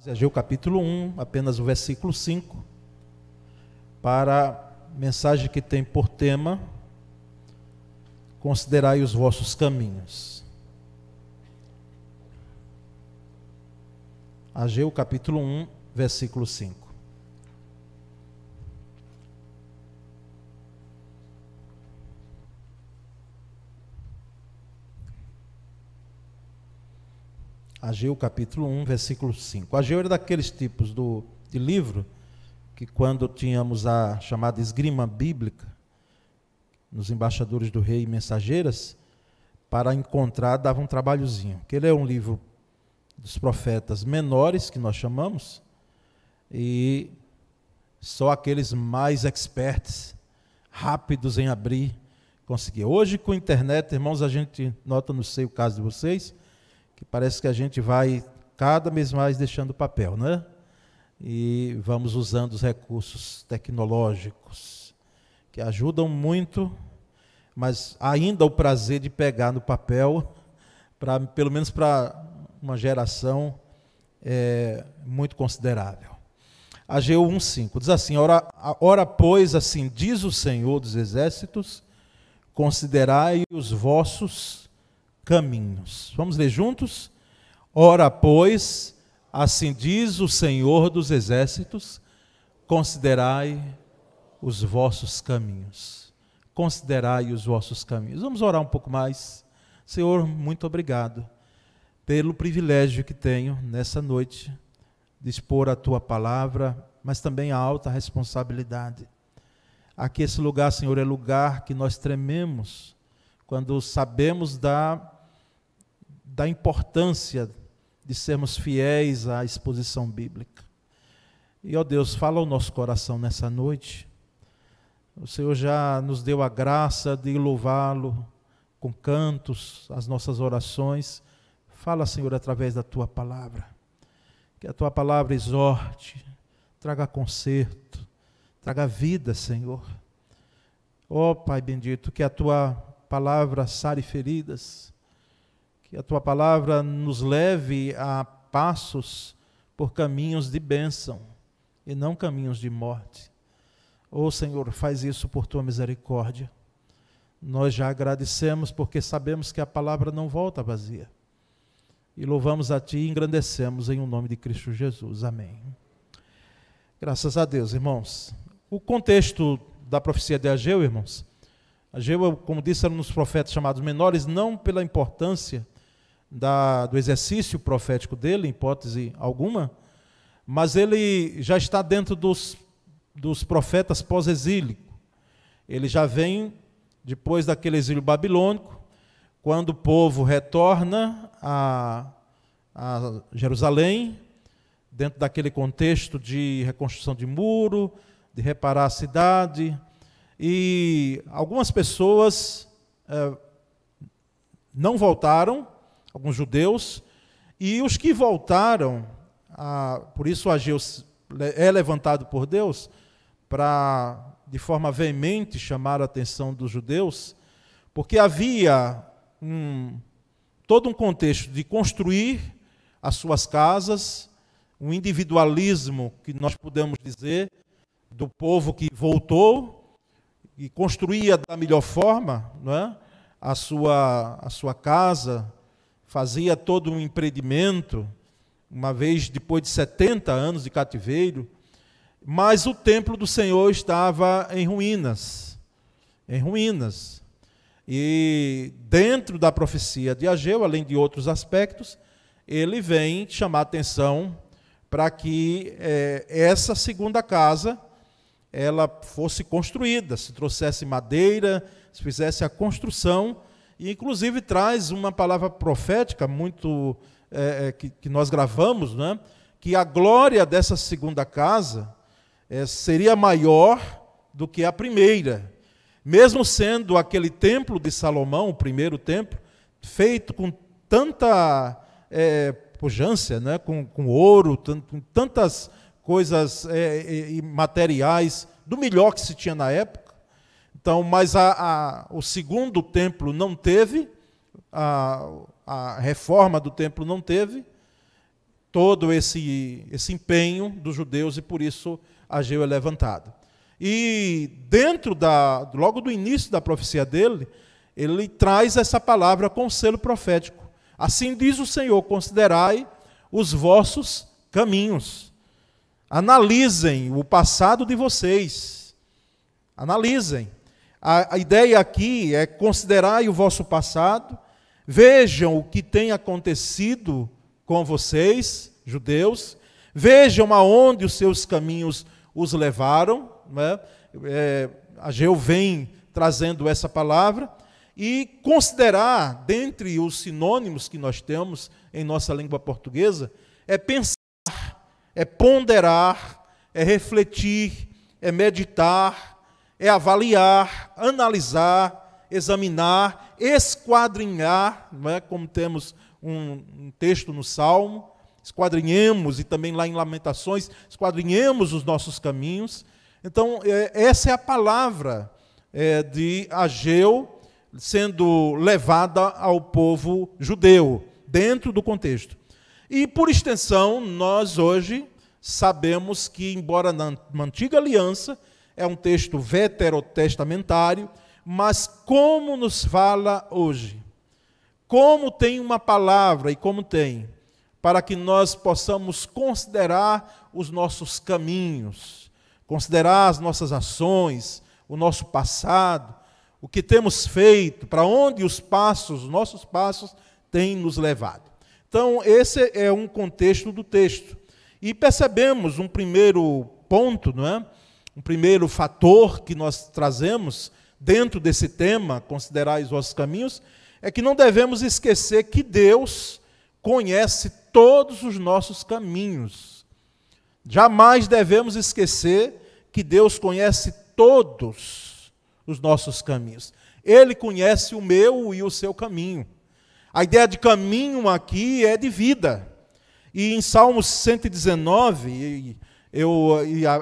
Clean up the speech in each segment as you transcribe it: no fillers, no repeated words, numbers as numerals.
Ageu capítulo 1, apenas o versículo 5, para a mensagem que tem por tema: considerai os vossos caminhos. Ageu capítulo 1, versículo 5. Ageu capítulo 1, versículo 5. Ageu era daqueles tipos de livro que, quando tínhamos a chamada esgrima bíblica, nos embaixadores do rei e mensageiras, para encontrar dava um trabalhozinho. Que ele é um livro dos profetas menores, que nós chamamos, e só aqueles mais experts, rápidos em abrir, conseguiam. Hoje, com a internet, irmãos, a gente nota, não sei o caso de vocês, que parece que a gente vai cada vez mais deixando o papel, né? E vamos usando os recursos tecnológicos, que ajudam muito, mas ainda o prazer de pegar no papel, pelo menos para uma geração, é muito considerável. Ageu 1,5 diz assim: ora, pois, assim diz o Senhor dos Exércitos, considerai os vossos caminhos. Vamos ler juntos? Ora, pois, assim diz o Senhor dos Exércitos, considerai os vossos caminhos. Considerai os vossos caminhos. Vamos orar um pouco mais. Senhor, muito obrigado pelo privilégio que tenho nessa noite de expor a Tua palavra, mas também a alta responsabilidade. Aqui esse lugar, Senhor, é lugar que nós trememos quando sabemos da importância de sermos fiéis à exposição bíblica. E, ó Deus, fala ao nosso coração nessa noite. O Senhor já nos deu a graça de louvá-lo com cantos, as nossas orações. Fala, Senhor, através da Tua palavra. Que a Tua palavra exorte, traga conserto, traga vida, Senhor. Ó Pai bendito, que a Tua palavra sare feridas, que a Tua palavra nos leve a passos por caminhos de bênção e não caminhos de morte. Ó Senhor, faz isso por Tua misericórdia. Nós já agradecemos porque sabemos que a palavra não volta vazia. E louvamos a Ti e engrandecemos em o nome de Cristo Jesus. Amém. Graças a Deus, irmãos. O contexto da profecia de Ageu, irmãos, Ageu, como disse, era um dos profetas chamados menores, não pela importância do exercício profético dele, em hipótese alguma, mas ele já está dentro dos profetas pós-exílico. Ele já vem depois daquele exílio babilônico, quando o povo retorna a Jerusalém, dentro daquele contexto de reconstrução de muro, de reparar a cidade. E algumas pessoas não voltaram, alguns judeus, e os que voltaram, por isso Ageu é levantado por Deus, para, de forma veemente, chamar a atenção dos judeus, porque havia todo um contexto de construir as suas casas, um individualismo, que nós podemos dizer, do povo que voltou, e construía da melhor forma, não é? a sua casa, fazia todo um empreendimento, uma vez depois de 70 anos de cativeiro, mas o templo do Senhor estava em ruínas, E dentro da profecia de Ageu, além de outros aspectos, ele vem chamar a atenção para que essa segunda casa ela fosse construída, se trouxesse madeira, se fizesse a construção, e inclusive traz uma palavra profética muito que nós gravamos, né? Que a glória dessa segunda casa seria maior do que a primeira, mesmo sendo aquele templo de Salomão, o primeiro templo, feito com tanta pujança, né? com ouro, com tantas coisas e materiais do melhor que se tinha na época. Então, mas o segundo templo não teve, a reforma do templo não teve, todo esse empenho dos judeus, e por isso Ageu é levantado. E logo do início da profecia dele, ele traz essa palavra com selo profético. Assim diz o Senhor: considerai os vossos caminhos. Analisem o passado de vocês. Analisem. A ideia aqui é considerai o vosso passado, vejam o que tem acontecido com vocês, judeus, vejam aonde os seus caminhos os levaram, né? Ageu vem trazendo essa palavra, e considerar, dentre os sinônimos que nós temos em nossa língua portuguesa, é pensar, é ponderar, é refletir, é meditar, é avaliar, analisar, examinar, esquadrinhar, não é? Como temos um texto no Salmo, esquadrinhemos, e também lá em Lamentações, esquadrinhemos os nossos caminhos. Então, essa é a palavra de Ageu sendo levada ao povo judeu, dentro do contexto. E, por extensão, nós hoje sabemos que, embora na Antiga Aliança, é um texto veterotestamentário, mas como nos fala hoje? Como tem uma palavra, e como tem, para que nós possamos considerar os nossos caminhos, considerar as nossas ações, o nosso passado, o que temos feito, para onde os nossos passos têm nos levado. Então, esse é um contexto do texto. E percebemos um primeiro ponto, não é? Um primeiro fator que nós trazemos dentro desse tema, considerar os vossos caminhos, é que não devemos esquecer que Deus conhece todos os nossos caminhos. Jamais devemos esquecer que Deus conhece todos os nossos caminhos. Ele conhece o meu e o seu caminho. A ideia de caminho aqui é de vida. E em Salmos 119,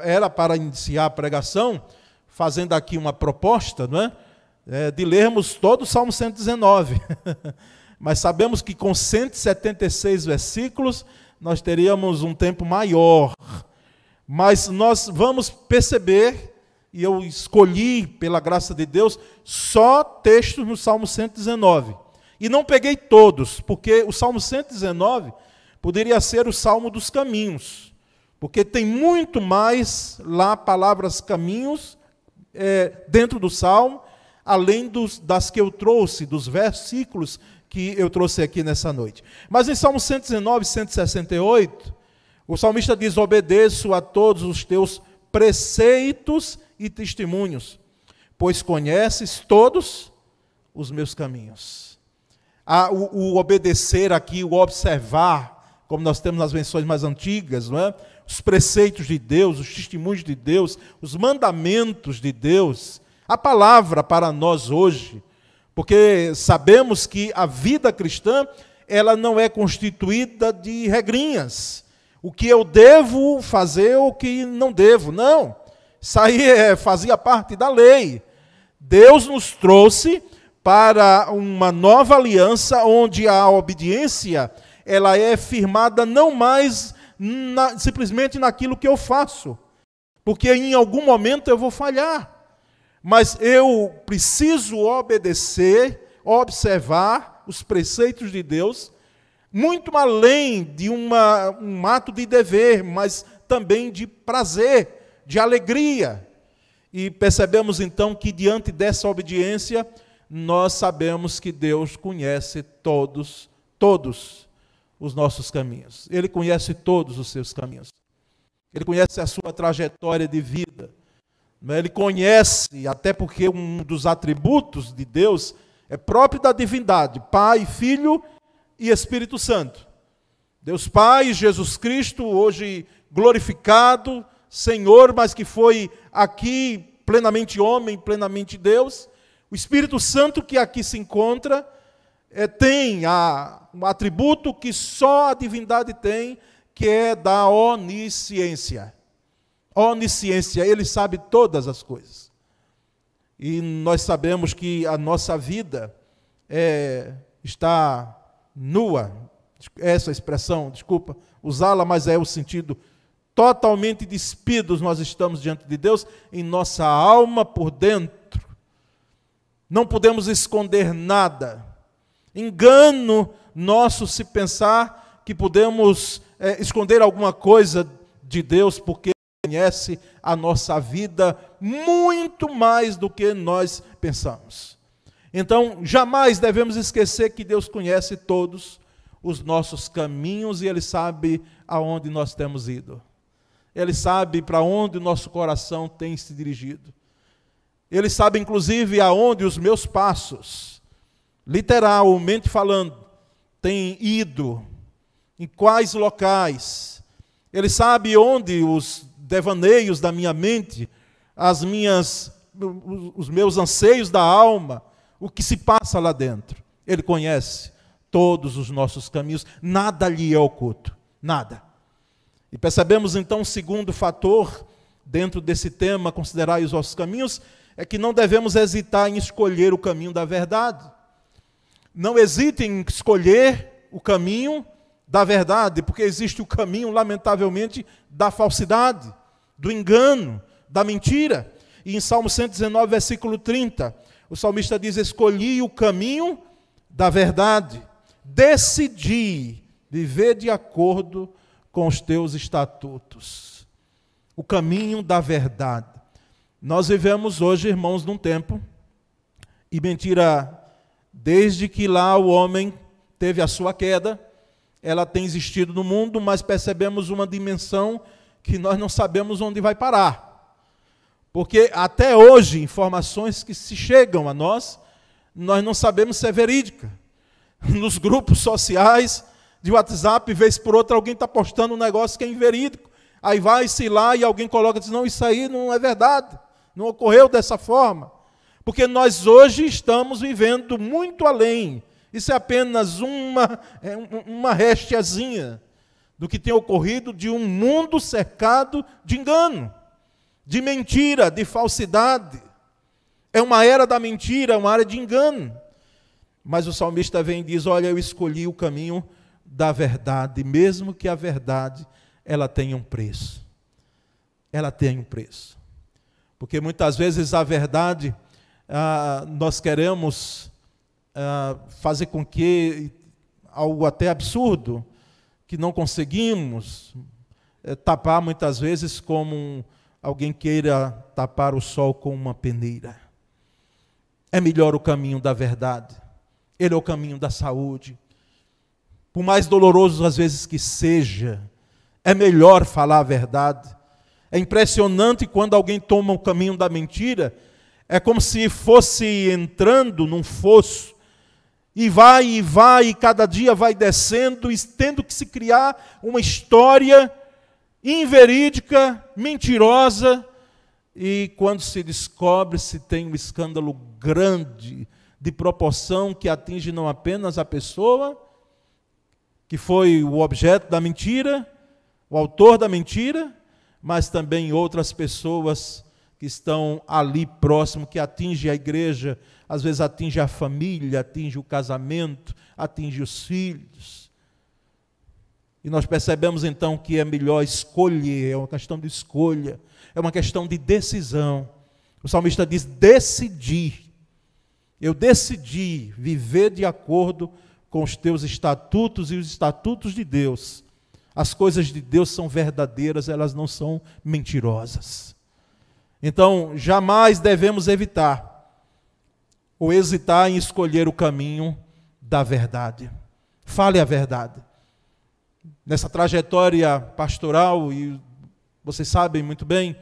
era para iniciar a pregação, fazendo aqui uma proposta, não é? De lermos todo o Salmo 119. Mas sabemos que com 176 versículos, nós teríamos um tempo maior. Mas nós vamos perceber, e eu escolhi, pela graça de Deus, só textos no Salmo 119. E não peguei todos, porque o Salmo 119 poderia ser o Salmo dos caminhos, porque tem muito mais lá palavras caminhos dentro do Salmo, além das que eu trouxe, dos versículos que eu trouxe aqui nessa noite. Mas em Salmo 119, 168, o salmista diz: obedeço a todos os teus preceitos e testemunhos, pois conheces todos os meus caminhos. O obedecer aqui, o observar, como nós temos nas versões mais antigas, não é? Os preceitos de Deus, os testemunhos de Deus, os mandamentos de Deus, a palavra para nós hoje, porque sabemos que a vida cristã, ela não é constituída de regrinhas, o que eu devo fazer ou o que não devo, não. Isso aí fazia parte da lei. Deus nos trouxe para uma nova aliança, onde a obediência ela é firmada não mais simplesmente naquilo que eu faço, porque em algum momento eu vou falhar, mas eu preciso obedecer, observar os preceitos de Deus, muito além de um ato de dever, mas também de prazer, de alegria. E percebemos então que diante dessa obediência, nós sabemos que Deus conhece todos os nossos caminhos. Ele conhece todos os seus caminhos. Ele conhece a sua trajetória de vida. Ele conhece, até porque um dos atributos de Deus é próprio da divindade, Pai, Filho e Espírito Santo. Deus Pai, Jesus Cristo, hoje glorificado, Senhor, mas que foi aqui plenamente homem, plenamente Deus. O Espírito Santo que aqui se encontra tem um atributo que só a divindade tem, que é da onisciência. Onisciência, ele sabe todas as coisas. E nós sabemos que a nossa vida está nua, essa expressão, desculpa usá-la, mas é o sentido, totalmente despidos nós estamos diante de Deus, em nossa alma por dentro. Não podemos esconder nada. Engano nosso se pensar que podemos esconder alguma coisa de Deus, porque Ele conhece a nossa vida muito mais do que nós pensamos. Então, jamais devemos esquecer que Deus conhece todos os nossos caminhos e Ele sabe aonde nós temos ido. Ele sabe para onde o nosso coração tem se dirigido. Ele sabe, inclusive, aonde os meus passos, literalmente falando, têm ido, em quais locais. Ele sabe onde os devaneios da minha mente, os meus anseios da alma, o que se passa lá dentro. Ele conhece todos os nossos caminhos, nada lhe é oculto, nada. E percebemos então um segundo fator, dentro desse tema, considerai os vossos caminhos, é que não devemos hesitar em escolher o caminho da verdade. Não hesite em escolher o caminho da verdade, porque existe o caminho, lamentavelmente, da falsidade, do engano, da mentira. E em Salmo 119, versículo 30, o salmista diz: escolhi o caminho da verdade, decidi viver de acordo com os teus estatutos. O caminho da verdade. Nós vivemos hoje, irmãos, num tempo, e mentira, desde que lá o homem teve a sua queda, ela tem existido no mundo, mas percebemos uma dimensão que nós não sabemos onde vai parar. Porque até hoje, informações que se chegam a nós não sabemos se é verídica. Nos grupos sociais de WhatsApp, vez por outra, alguém está postando um negócio que é inverídico. Aí vai-se lá e alguém coloca e diz: não, isso aí não é verdade, não ocorreu dessa forma. Porque nós hoje estamos vivendo muito além. Isso é apenas uma restezinha do que tem ocorrido de um mundo cercado de engano, de mentira, de falsidade. É uma era da mentira, uma era de engano. Mas o salmista vem e diz: olha, eu escolhi o caminho da verdade, mesmo que a verdade ela tenha um preço. Ela tem um preço. Porque muitas vezes a verdade, nós queremos fazer com que algo até absurdo, que não conseguimos tapar muitas vezes, como alguém queira tapar o sol com uma peneira. É melhor o caminho da verdade. Ele é o caminho da saúde. Por mais doloroso às vezes que seja, é melhor falar a verdade. É impressionante quando alguém toma o caminho da mentira, é como se fosse entrando num fosso, e vai, cada dia vai descendo, e tendo que se criar uma história inverídica, mentirosa, e quando se descobre, se tem um escândalo grande, de proporção que atinge não apenas a pessoa, que foi o objeto da mentira, o autor da mentira, mas também outras pessoas que estão ali próximo, que atinge a igreja, às vezes atinge a família, atinge o casamento, atinge os filhos. E nós percebemos então que é melhor escolher, é uma questão de escolha, é uma questão de decisão. O salmista diz: decidi, eu decidi viver de acordo com os teus estatutos e os estatutos de Deus. As coisas de Deus são verdadeiras, elas não são mentirosas. Então, jamais devemos evitar ou hesitar em escolher o caminho da verdade. Fale a verdade. Nessa trajetória pastoral, e vocês sabem muito bem,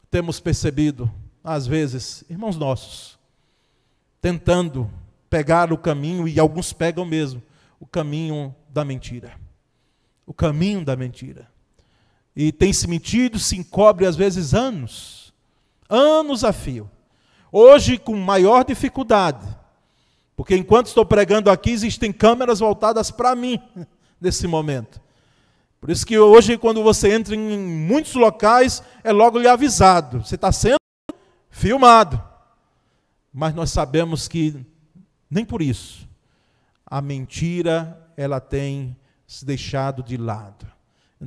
temos percebido, às vezes, irmãos nossos, tentando pegar o caminho, e alguns pegam mesmo, o caminho da mentira. O caminho da mentira. E tem se mentido, se encobre às vezes anos a fio. Hoje com maior dificuldade, porque enquanto estou pregando aqui, existem câmeras voltadas para mim, nesse momento. Por isso que hoje, quando você entra em muitos locais, é logo lhe avisado, você está sendo filmado. Mas nós sabemos que, nem por isso, a mentira, ela tem deixado de lado.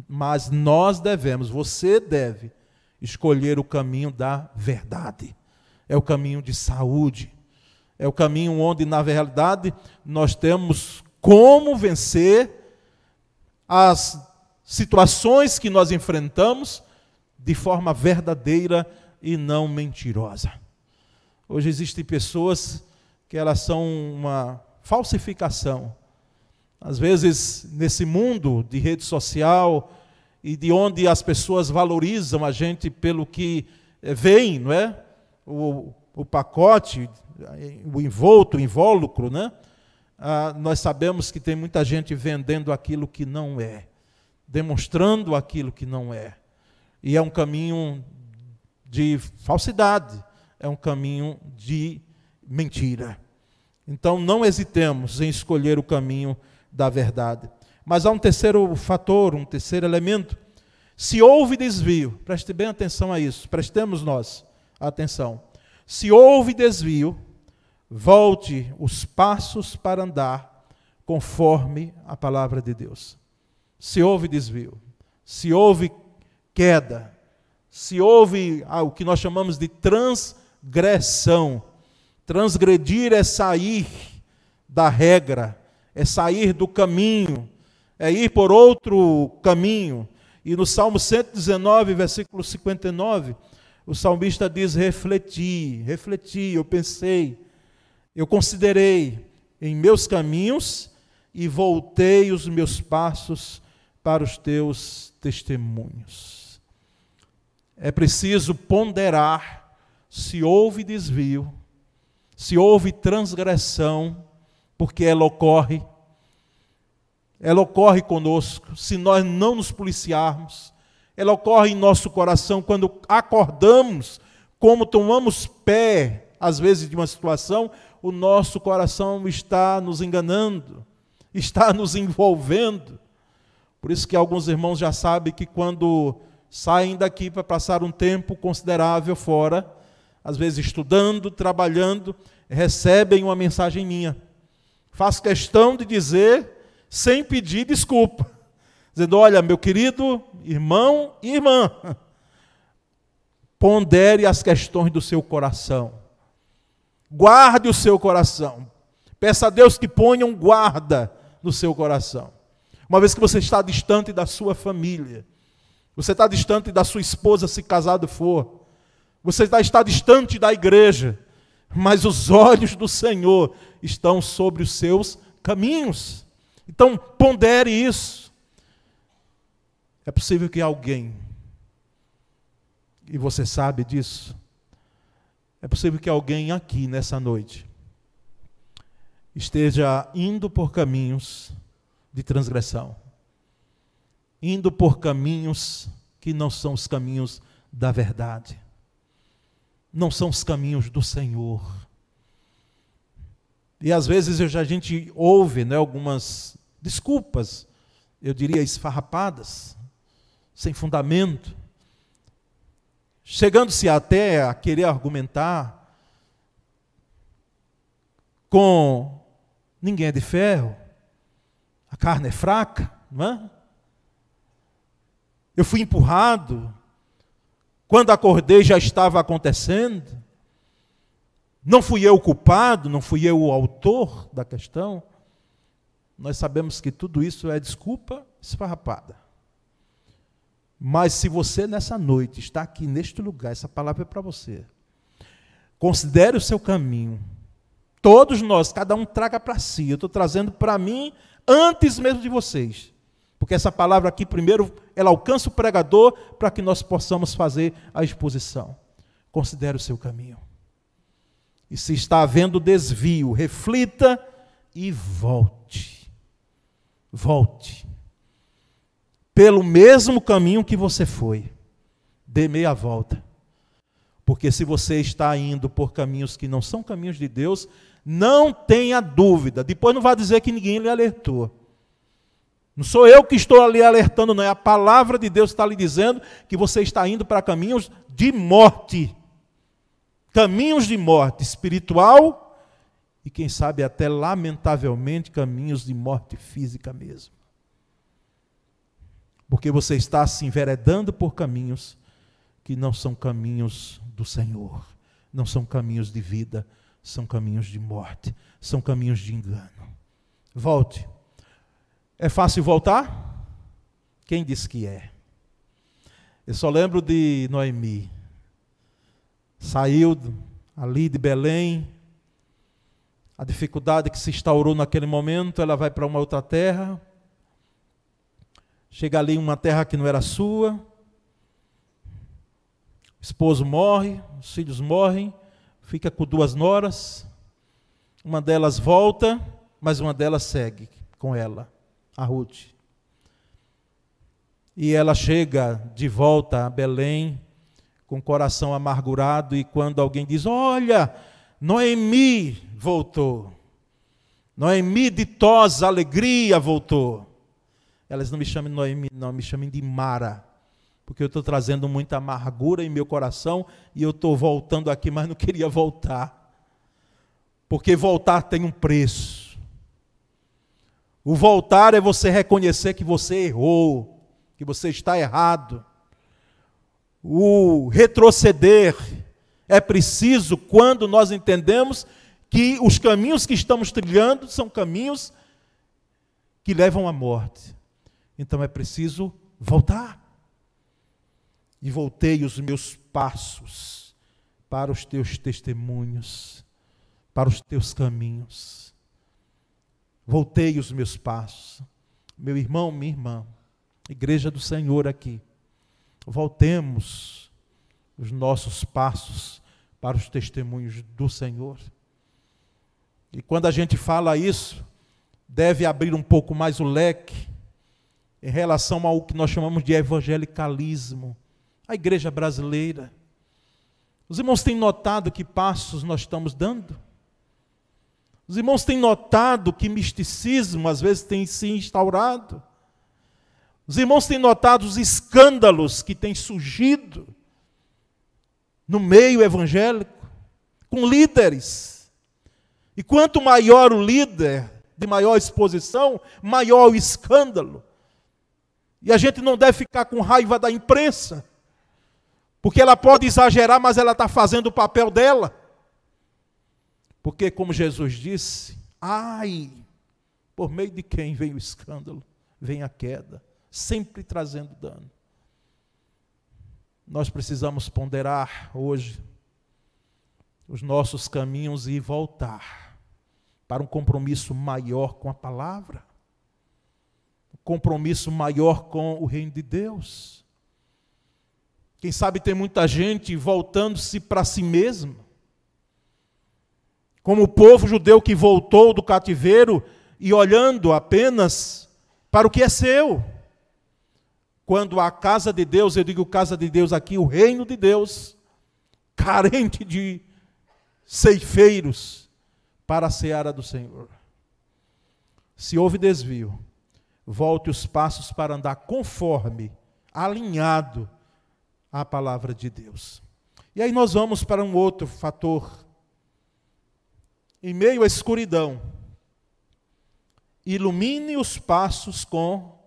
Mas nós devemos, você deve, escolher o caminho da verdade. É o caminho de saúde. É o caminho onde, na realidade, nós temos como vencer as situações que nós enfrentamos de forma verdadeira e não mentirosa. Hoje existem pessoas que elas são uma falsificação. Às vezes, nesse mundo de rede social e de onde as pessoas valorizam a gente pelo que vem, não é? O pacote, o envolto, o invólucro, né? Nós sabemos que tem muita gente vendendo aquilo que não é, demonstrando aquilo que não é. E é um caminho de falsidade, é um caminho de mentira. Então, não hesitemos em escolher o caminho da verdade. Mas há um terceiro fator, um terceiro elemento. Se houve desvio, preste bem atenção a isso, prestemos nós atenção. Se houve desvio, volte os passos para andar conforme a palavra de Deus. Se houve desvio, se houve queda, se houve o que nós chamamos de transgressão. Transgredir é sair da regra, é sair do caminho, é ir por outro caminho. E no Salmo 119, versículo 59, o salmista diz: refleti, eu pensei, eu considerei em meus caminhos e voltei os meus passos para os teus testemunhos. É preciso ponderar se houve desvio, se houve transgressão, porque ela ocorre conosco, se nós não nos policiarmos, ela ocorre em nosso coração quando acordamos, como tomamos pé, às vezes, de uma situação, o nosso coração está nos enganando, está nos envolvendo. Por isso que alguns irmãos já sabem que quando saem daqui para passar um tempo considerável fora, às vezes estudando, trabalhando, recebem uma mensagem minha. Faço questão de dizer, sem pedir desculpa, dizendo: olha, meu querido irmão e irmã, pondere as questões do seu coração, guarde o seu coração, peça a Deus que ponha um guarda no seu coração. Uma vez que você está distante da sua família, você está distante da sua esposa, se casado for, você está distante da igreja, mas os olhos do Senhor estão sobre os seus caminhos. Então, pondere isso. É possível que alguém, e você sabe disso, é possível que alguém aqui nessa noite esteja indo por caminhos de transgressão, indo por caminhos que não são os caminhos da verdade, não são os caminhos do Senhor. E às vezes a gente ouve, né, algumas desculpas, eu diria esfarrapadas, sem fundamento, chegando-se até a querer argumentar com ninguém é de ferro, a carne é fraca, não é? Eu fui empurrado, quando acordei já estava acontecendo, não fui eu o culpado, não fui eu o autor da questão. Nós sabemos que tudo isso é desculpa esfarrapada. Mas se você nessa noite está aqui neste lugar, essa palavra é para você. Considere o seu caminho. Todos nós, cada um traga para si. Eu estou trazendo para mim antes mesmo de vocês. Porque essa palavra aqui, primeiro, ela alcança o pregador para que nós possamos fazer a exposição. Considere o seu caminho. E se está havendo desvio, reflita e volte. Volte. Pelo mesmo caminho que você foi. Dê meia volta. Porque se você está indo por caminhos que não são caminhos de Deus, não tenha dúvida. Depois não vai dizer que ninguém lhe alertou. Não sou eu que estou ali alertando, não. É a palavra de Deus que está lhe dizendo que você está indo para caminhos de morte. Caminhos de morte espiritual e, quem sabe, até lamentavelmente, caminhos de morte física mesmo. porque você está se enveredando por caminhos que não são caminhos do Senhor, não são caminhos de vida, são caminhos de morte, são caminhos de engano. Volte. É fácil voltar? Quem disse que é? Eu só lembro de Noemi. Saiu ali de Belém, a dificuldade que se instaurou naquele momento, ela vai para uma outra terra, chega ali em uma terra que não era sua, o esposo morre, os filhos morrem, fica com 2 noras, uma delas volta, mas uma delas segue com ela, a Ruth. E ela chega de volta a Belém, com o coração amargurado, e quando alguém diz, olha, Noemi voltou, Noemi ditosa alegria voltou. Elas não me chamem de Noemi, não, me chamem de Mara, porque eu estou trazendo muita amargura em meu coração, e eu estou voltando aqui, mas não queria voltar, porque voltar tem um preço. O voltar é você reconhecer que você errou, que você está errado. O retroceder é preciso quando nós entendemos que os caminhos que estamos trilhando são caminhos que levam à morte. Então é preciso voltar. E voltei os meus passos para os teus testemunhos, para os teus caminhos. Voltei os meus passos. Meu irmão, minha irmã, Igreja do Senhor aqui, voltemos os nossos passos para os testemunhos do Senhor. E quando a gente fala isso, deve abrir um pouco mais o leque em relação ao que nós chamamos de evangelicalismo, a igreja brasileira. Os irmãos têm notado que passos nós estamos dando? Os irmãos têm notado que misticismo às vezes tem se instaurado? Os irmãos têm notado os escândalos que têm surgido no meio evangélico, com líderes. E quanto maior o líder, de maior exposição, maior o escândalo. E a gente não deve ficar com raiva da imprensa, porque ela pode exagerar, mas ela está fazendo o papel dela. Porque, como Jesus disse, ai, por meio de quem vem o escândalo, vem a queda, sempre trazendo dano. Nós precisamos ponderar hoje os nossos caminhos e voltar para um compromisso maior com a palavra, um compromisso maior com o reino de Deus. Quem sabe tem muita gente voltando-se para si mesma, como o povo judeu que voltou do cativeiro e olhando apenas para o que é seu. Quando a casa de Deus, eu digo casa de Deus aqui, o reino de Deus, carente de ceifeiros para a seara do Senhor. Se houve desvio, volte os passos para andar conforme, alinhado à palavra de Deus. E aí nós vamos para um outro fator. Em meio à escuridão, ilumine os passos com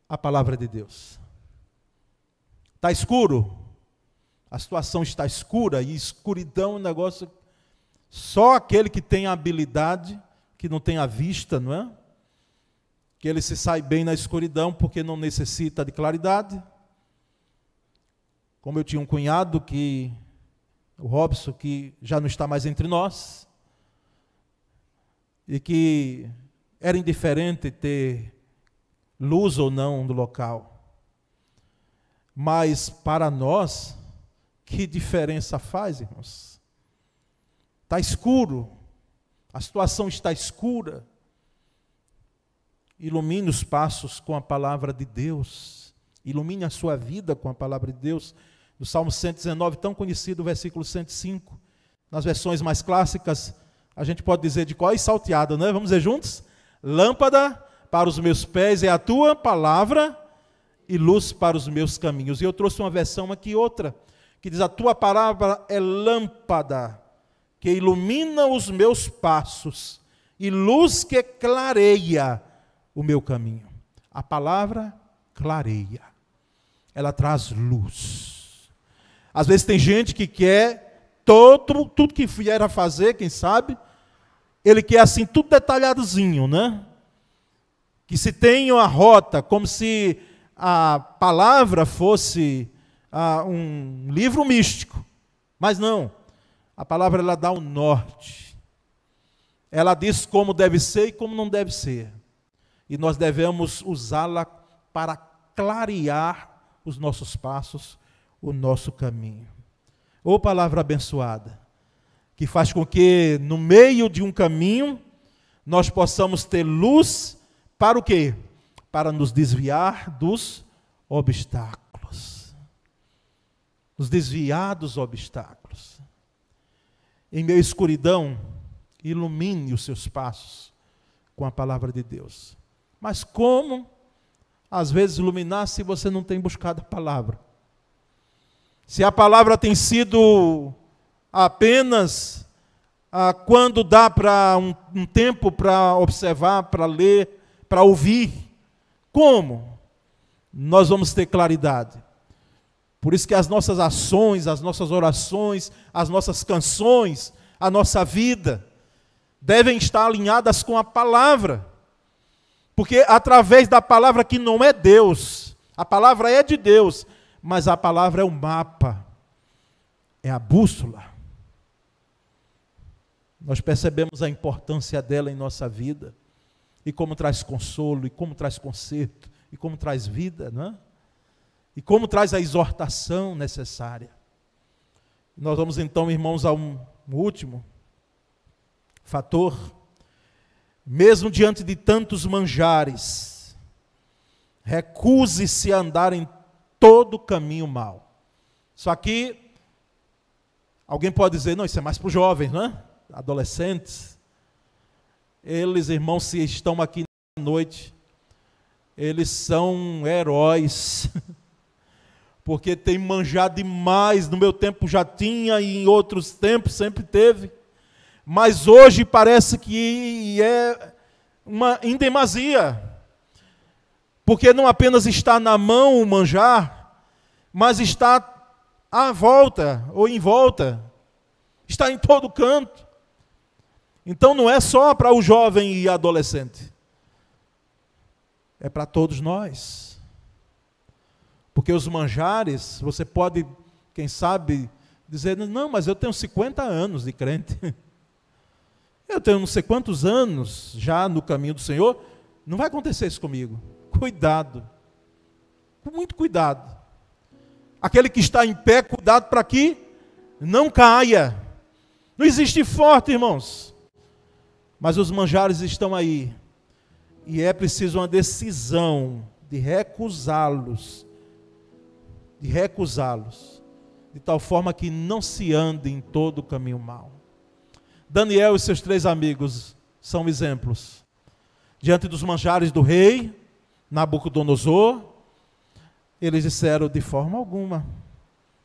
a palavra de Deus. Está escuro? A situação está escura, e escuridão é um negócio, só aquele que tem a habilidade, que não tem a vista, não é? Que ele se sai bem na escuridão, porque não necessita de claridade. Como eu tinha um cunhado, o Robson, que já não está mais entre nós, e que era indiferente ter luz ou não no local. Mas para nós, que diferença faz, irmãos? Está escuro, a situação está escura. Ilumine os passos com a palavra de Deus, ilumine a sua vida com a palavra de Deus. No Salmo 119, tão conhecido, o versículo 105, nas versões mais clássicas, a gente pode dizer de cor e salteado, né? Vamos dizer juntos? Lâmpada para os meus pés é a tua palavra e luz para os meus caminhos. E eu trouxe uma versão aqui, outra, que diz, a tua palavra é lâmpada que ilumina os meus passos e luz que clareia o meu caminho. A palavra clareia, ela traz luz. Às vezes tem gente que quer tudo que vier a fazer, quem sabe, ele quer assim tudo detalhadozinho, né? Que se tenha uma rota, como se a palavra fosse um livro místico. Mas não, a palavra ela dá o norte. Ela diz como deve ser e como não deve ser. E nós devemos usá-la para clarear os nossos passos, o nosso caminho. Ô palavra abençoada, que faz com que no meio de um caminho nós possamos ter luz para o quê? Para nos desviar dos obstáculos. Nos desviar dos obstáculos. Em meio à escuridão, ilumine os seus passos com a palavra de Deus. Mas como, às vezes, iluminar se você não tem buscado a palavra? Se a palavra tem sido apenas quando dá para um tempo para observar, para ler, para ouvir, como nós vamos ter claridade? Por isso que as nossas ações, as nossas orações, as nossas canções, a nossa vida, devem estar alinhadas com a palavra. Porque através da palavra que não é Deus, a palavra é de Deus, mas a palavra é o mapa, é a bússola. Nós percebemos a importância dela em nossa vida, e como traz consolo, e como traz conserto, e como traz vida, não é? E como traz a exortação necessária. Nós vamos então, irmãos, a um último fator. Mesmo diante de tantos manjares, recuse-se a andar em todo caminho mau. Isso aqui, alguém pode dizer, não, isso é mais para os jovens, não é? Adolescentes. Eles, irmãos, se estão aqui na noite, eles são heróis, porque tem manjado demais. No meu tempo já tinha, e em outros tempos sempre teve. Mas hoje parece que é em demasia. Porque não apenas está na mão o manjar, mas está à volta, ou em volta. Está em todo canto. Então não é só para o jovem e adolescente. É para todos nós. Porque os manjares, você pode, quem sabe, dizer, não, mas eu tenho 50 anos de crente. Eu tenho não sei quantos anos já no caminho do Senhor, não vai acontecer isso comigo. Cuidado. Com muito cuidado. Aquele que está em pé, cuidado para que não caia. Não existe forte, irmãos. Mas os manjares estão aí. E é preciso uma decisão de recusá-los. De tal forma que não se ande em todo o caminho mau. Daniel e seus 3 amigos são exemplos. Diante dos manjares do rei Nabucodonosor, eles disseram, de forma alguma,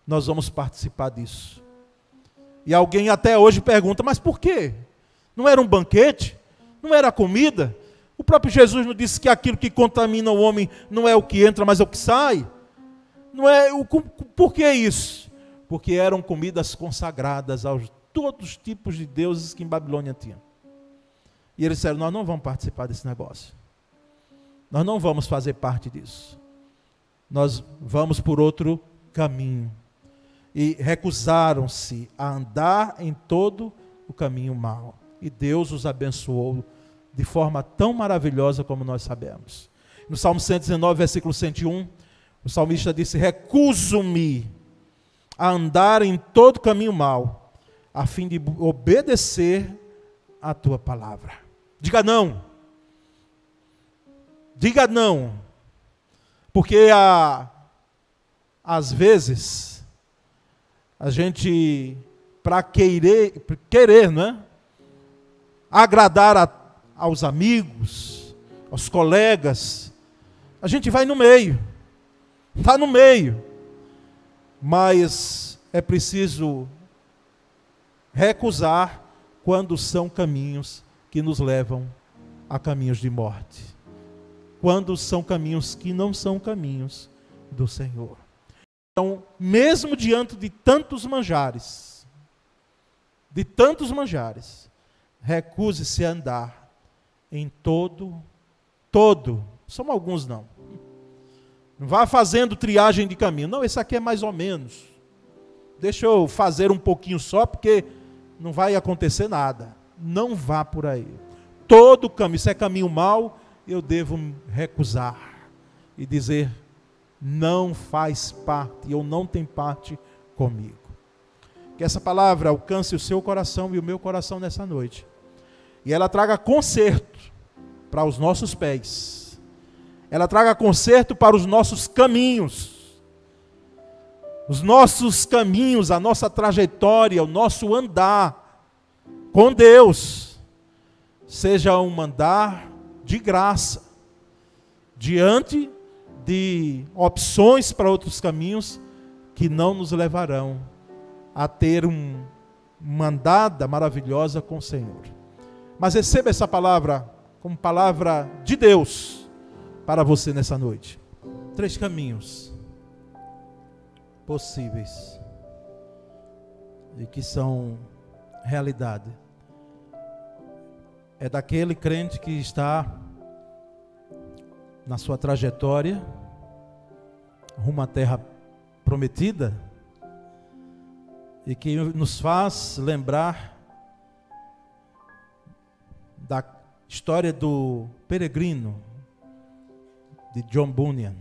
nós vamos participar disso. E alguém até hoje pergunta, mas por quê? Não era um banquete? Não era comida? O próprio Jesus nos disse que aquilo que contamina o homem não é o que entra, mas é o que sai. Não é por que isso? Porque eram comidas consagradas aos todos os tipos de deuses que em Babilônia tinham. E eles disseram, nós não vamos participar desse negócio. Nós não vamos fazer parte disso. Nós vamos por outro caminho. E recusaram-se a andar em todo o caminho mau. E Deus os abençoou de forma tão maravilhosa como nós sabemos. No Salmo 119, versículo 101, o salmista disse, recuso-me a andar em todo caminho mau, a fim de obedecer a tua palavra. Diga não. Diga não. Porque às vezes, a gente, para querer, né? Agradar aos amigos, aos colegas, a gente vai no meio. Está no meio. Mas é preciso recusar quando são caminhos que nos levam a caminhos de morte. quando são caminhos que não são caminhos do Senhor. Então, mesmo diante de tantos manjares, recuse-se a andar em todo, são alguns não. Não vá fazendo triagem de caminho. Não, esse aqui é mais ou menos. Deixa eu fazer um pouquinho só, porque não vai acontecer nada. Não vá por aí. Todo caminho, se é caminho mau, eu devo recusar e dizer, não faz parte, ou não tem parte comigo. Que essa palavra alcance o seu coração e o meu coração nessa noite. E ela traga conserto para os nossos pés. Ela traga conserto para os nossos caminhos. Os nossos caminhos, a nossa trajetória, o nosso andar com Deus, seja um andar de graça, diante de opções para outros caminhos que não nos levarão a ter uma andada maravilhosa com o Senhor. Mas receba essa palavra como palavra de Deus para você nessa noite. 3 caminhos possíveis e que são realidade. É daquele crente que está na sua trajetória rumo à terra prometida e que nos faz lembrar da história do peregrino de John Bunyan.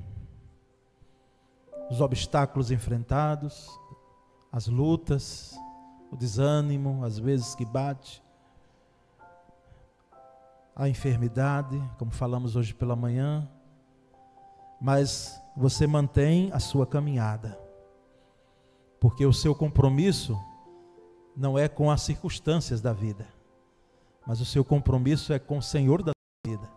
Os obstáculos enfrentados, as lutas, o desânimo, às vezes que bate, a enfermidade, como falamos hoje pela manhã, mas você mantém a sua caminhada, porque o seu compromisso não é com as circunstâncias da vida, mas o seu compromisso é com o Senhor da vida.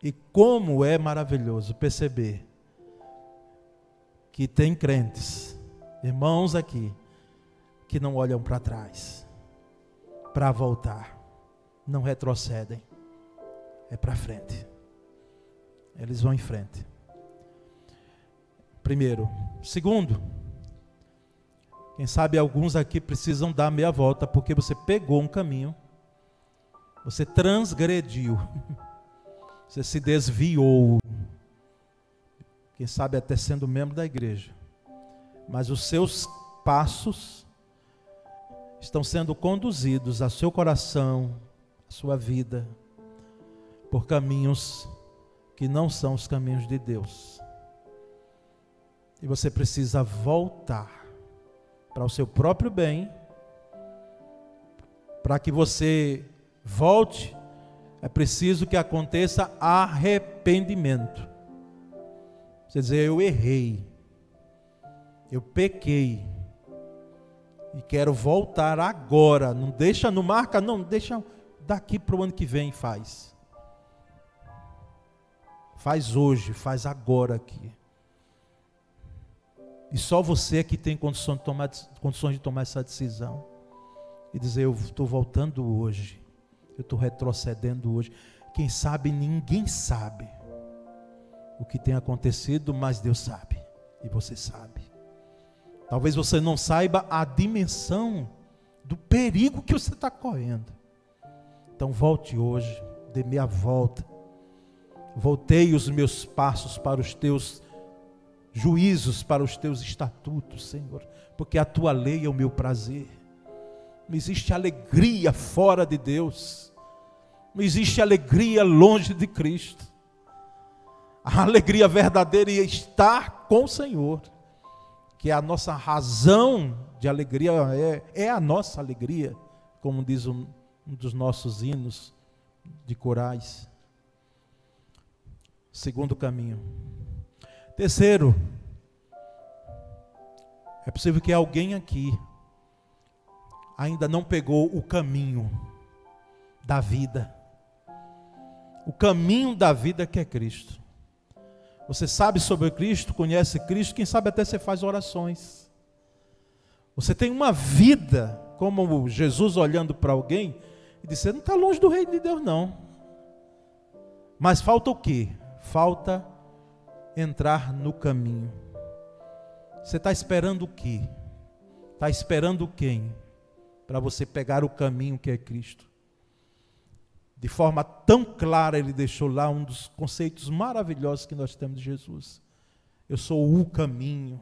E como é maravilhoso perceber que tem crentes, irmãos aqui, que não olham para trás, para voltar, não retrocedem, é para frente. Eles vão em frente. Primeiro. Segundo, quem sabe alguns aqui precisam dar meia volta, porque você pegou um caminho, você transgrediu, você se desviou, quem sabe até sendo membro da igreja, mas os seus passos estão sendo conduzidos a seu coração, a sua vida, por caminhos que não são os caminhos de Deus. E você precisa voltar para o seu próprio bem. Para que você volte, é preciso que aconteça arrependimento. Você dizer, eu errei, eu pequei, e quero voltar agora. Não deixa, não marca, não, deixa daqui para o ano que vem, faz. Faz hoje, faz agora aqui. E só você é que tem condições de tomar essa decisão. E dizer, eu estou voltando hoje. Eu estou retrocedendo hoje. Quem sabe, ninguém sabe o que tem acontecido, mas Deus sabe. E você sabe. Talvez você não saiba a dimensão do perigo que você está correndo. Então volte hoje, dê meia volta. Voltei os meus passos para os teus juízos, para os teus estatutos, Senhor, porque a tua lei é o meu prazer. Não existe alegria fora de Deus, não existe alegria longe de Cristo. A alegria verdadeira é estar com o Senhor, que é a nossa razão de alegria, é a nossa alegria, como diz um dos nossos hinos de corais. Segundo caminho. Terceiro, é possível que alguém aqui ainda não pegou o caminho da vida. O caminho da vida que é Cristo. Você sabe sobre Cristo, conhece Cristo, quem sabe até você faz orações. Você tem uma vida, como Jesus olhando para alguém e disse, não está longe do reino de Deus não. Mas falta o quê? Falta entrar no caminho. Você está esperando o quê? Está esperando quem? Para você pegar o caminho que é Cristo. De forma tão clara ele deixou lá um dos conceitos maravilhosos que nós temos de Jesus. Eu sou o caminho.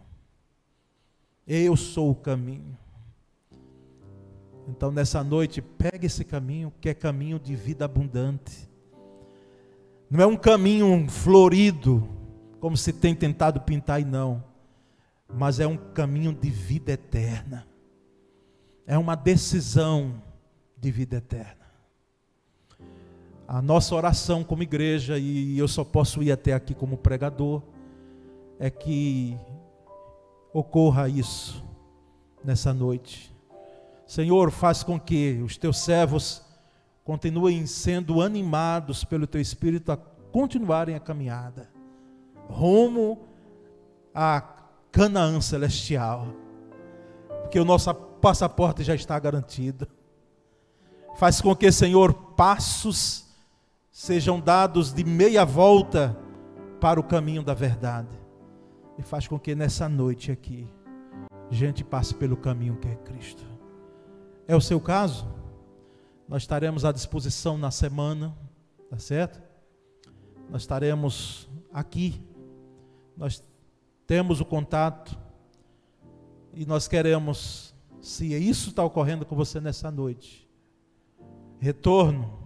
Eu sou o caminho. Então nessa noite, pegue esse caminho, que é caminho de vida abundante. Não é um caminho florido, como se tem tentado pintar e não. Mas é um caminho de vida eterna. É uma decisão de vida eterna. A nossa oração como igreja, e eu só posso ir até aqui como pregador, é que ocorra isso nessa noite. Senhor, faz com que os teus servos continuem sendo animados pelo teu Espírito a continuarem a caminhada rumo a Canaã celestial, porque o nosso passaporte já está garantido. Faz com que, Senhor, passos sejam dados de meia volta para o caminho da verdade, e faz com que nessa noite aqui gente passe pelo caminho que é Cristo. É o seu caso? Nós estaremos à disposição na semana, tá certo? Nós estaremos aqui, nós temos o contato, e nós queremos, se isso está ocorrendo com você nessa noite, retorno,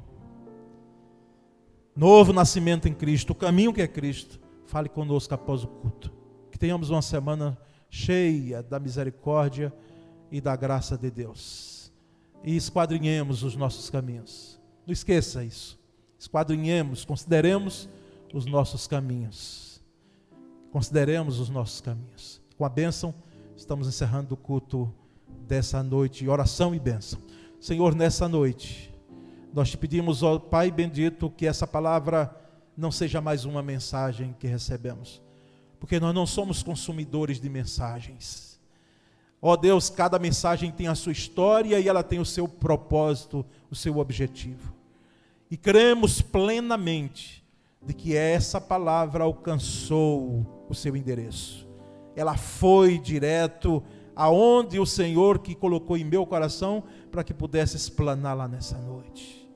novo nascimento em Cristo, o caminho que é Cristo, fale conosco após o culto. Que tenhamos uma semana cheia da misericórdia e da graça de Deus. E esquadrinhemos os nossos caminhos. Não esqueça isso. Esquadrinhemos, consideremos os nossos caminhos. Consideremos os nossos caminhos. Com a bênção, estamos encerrando o culto dessa noite, oração e bênção. Senhor, nessa noite, nós te pedimos, ó Pai bendito, que essa palavra não seja mais uma mensagem que recebemos, porque nós não somos consumidores de mensagens. Ó Deus, cada mensagem tem a sua história e ela tem o seu propósito, o seu objetivo. E cremos plenamente de que essa palavra alcançou o seu endereço. Ela foi direto aonde o Senhor que colocou em meu coração para que pudesse explanar lá nessa noite.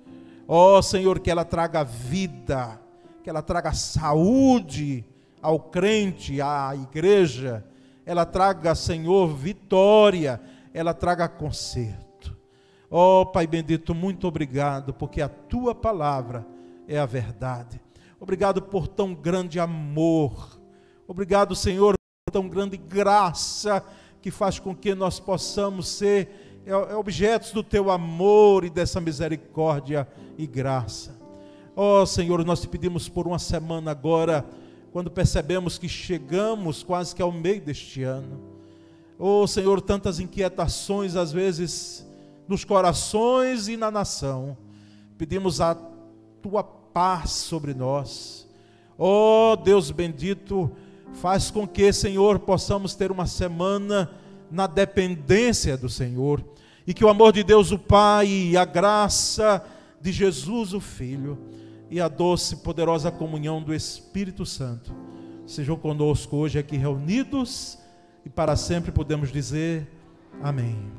Ó Senhor, que ela traga vida, que ela traga saúde ao crente, à igreja. Ela traga, Senhor, vitória, ela traga conserto. Ó Pai bendito, muito obrigado, porque a tua palavra é a verdade. Obrigado por tão grande amor. Obrigado, Senhor, por tão grande graça que faz com que nós possamos ser objetos do teu amor e dessa misericórdia e graça. Ó Senhor, nós te pedimos por uma semana agora, quando percebemos que chegamos quase que ao meio deste ano. Ó Senhor, tantas inquietações às vezes nos corações e na nação. Pedimos a tua paz sobre nós. Ó Deus bendito, faz com que, Senhor, possamos ter uma semana na dependência do Senhor, e que o amor de Deus o Pai, e a graça de Jesus o Filho, e a doce e poderosa comunhão do Espírito Santo sejam conosco hoje aqui reunidos, e para sempre podemos dizer amém.